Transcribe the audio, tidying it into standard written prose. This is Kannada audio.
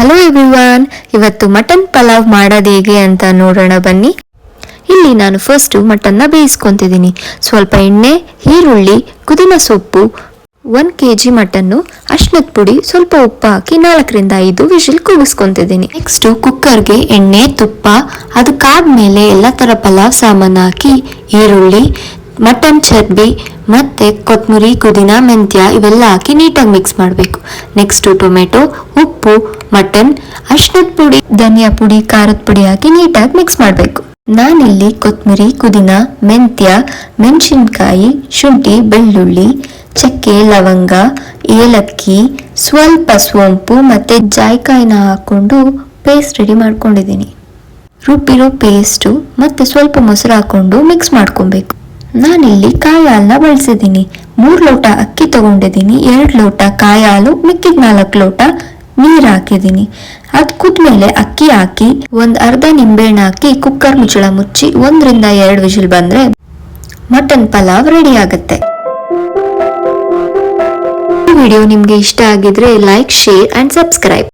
ಹಲೋ ಎವ್ರಿವನ್, ಇವತ್ತು ಮಟನ್ ಪಲಾವ್ ಮಾಡೋದು ಹೇಗೆ ಅಂತ ನೋಡೋಣ ಬನ್ನಿ. ಇಲ್ಲಿ ನಾನು ಫಸ್ಟ್ ಮಟನ್ನ ಬೇಯಿಸ್ಕೊಂತಿದ್ದೀನಿ. ಸ್ವಲ್ಪ ಎಣ್ಣೆ, ಈರುಳ್ಳಿ, ಪುದೀನ ಸೊಪ್ಪು, 1 kg ಮಟನ್ನು, ಅರಿಶಿನದ ಪುಡಿ, ಸ್ವಲ್ಪ ಉಪ್ಪು ಹಾಕಿ 4ರಿಂದ 5 ವಿಷಲ್ ಕೂಗಿಸ್ಕೊಂತಿದ್ದೀನಿ. ನೆಕ್ಸ್ಟ್ ಕುಕ್ಕರ್ಗೆ ಎಣ್ಣೆ, ತುಪ್ಪ, ಅದಕ್ಕಾದ್ಮೇಲೆ ಎಲ್ಲ ತರ ಪಲಾವ್ ಸಾಮಾನು ಹಾಕಿ ಈರುಳ್ಳಿ, ಮಟನ್ ಚರ್ಬಿ ಮತ್ತೆ ಕೊತ್ತಂಬರಿ, ಪುದೀನ, ಮೆಂತ್ಯ ಇವೆಲ್ಲ ಹಾಕಿ ನೀಟಾಗಿ ಮಿಕ್ಸ್ ಮಾಡಬೇಕು. ನೆಕ್ಸ್ಟ್ ಟೊಮೆಟೊ, ಉಪ್ಪು, ಮಟನ್, ಅರಿಶಿನದ ಪುಡಿ, ಧನಿಯಾ ಪುಡಿ, ಖಾರದ ಪುಡಿ ಹಾಕಿ ನೀಟಾಗಿ ಮಿಕ್ಸ್ ಮಾಡಬೇಕು. ನಾನಿಲ್ಲಿ ಕೊತ್ತಂಬರಿ, ಪುದೀನ, ಮೆಂತ್ಯ, ಮೆಣಸಿನ್ಕಾಯಿ, ಶುಂಠಿ, ಬೆಳ್ಳುಳ್ಳಿ, ಚಕ್ಕೆ, ಲವಂಗ, ಏಲಕ್ಕಿ, ಸ್ವಲ್ಪ ಸೋಂಪು ಮತ್ತೆ ಜಾಯಿಕಾಯಿನ ಹಾಕೊಂಡು ಪೇಸ್ಟ್ ರೆಡಿ ಮಾಡ್ಕೊಂಡಿದ್ದೀನಿ. ರುಬ್ಬಿರೋ ಪೇಸ್ಟು ಮತ್ತೆ ಸ್ವಲ್ಪ ಮೊಸರು ಹಾಕೊಂಡು ಮಿಕ್ಸ್ ಮಾಡ್ಕೊಬೇಕು. ನಾನಿಲ್ಲಿ ಕಾಯಿ ಹಾಲನ್ನ ಬಳಸಿದ್ದೀನಿ. 3 ಲೋಟ ಅಕ್ಕಿ ತಗೊಂಡಿದ್ದೀನಿ, 2 ಲೋಟ ಕಾಯಿ ಹಾಲು, ಮಿಕ್ಕಿದ 4 ಲೋಟ ನೀರು ಹಾಕಿದ್ದೀನಿ. ಅದು ಕುದ್ಮೇಲೆ ಅಕ್ಕಿ ಹಾಕಿ ಒಂದು ಅರ್ಧ ನಿಂಬೆಹಣ್ಣು ಹಾಕಿ ಕುಕ್ಕರ್ ಮುಚ್ಚಳ ಮುಚ್ಚಿ 1ರಿಂದ 2 ವಿಷಲ್ ಬಂದ್ರೆ ಮಟನ್ ಪಲಾವ್ ರೆಡಿ ಆಗುತ್ತೆ. ಈ ವಿಡಿಯೋ ನಿಮ್ಗೆ ಇಷ್ಟ ಆಗಿದ್ರೆ ಲೈಕ್, ಶೇರ್ ಅಂಡ್ ಸಬ್ಸ್ಕ್ರೈಬ್.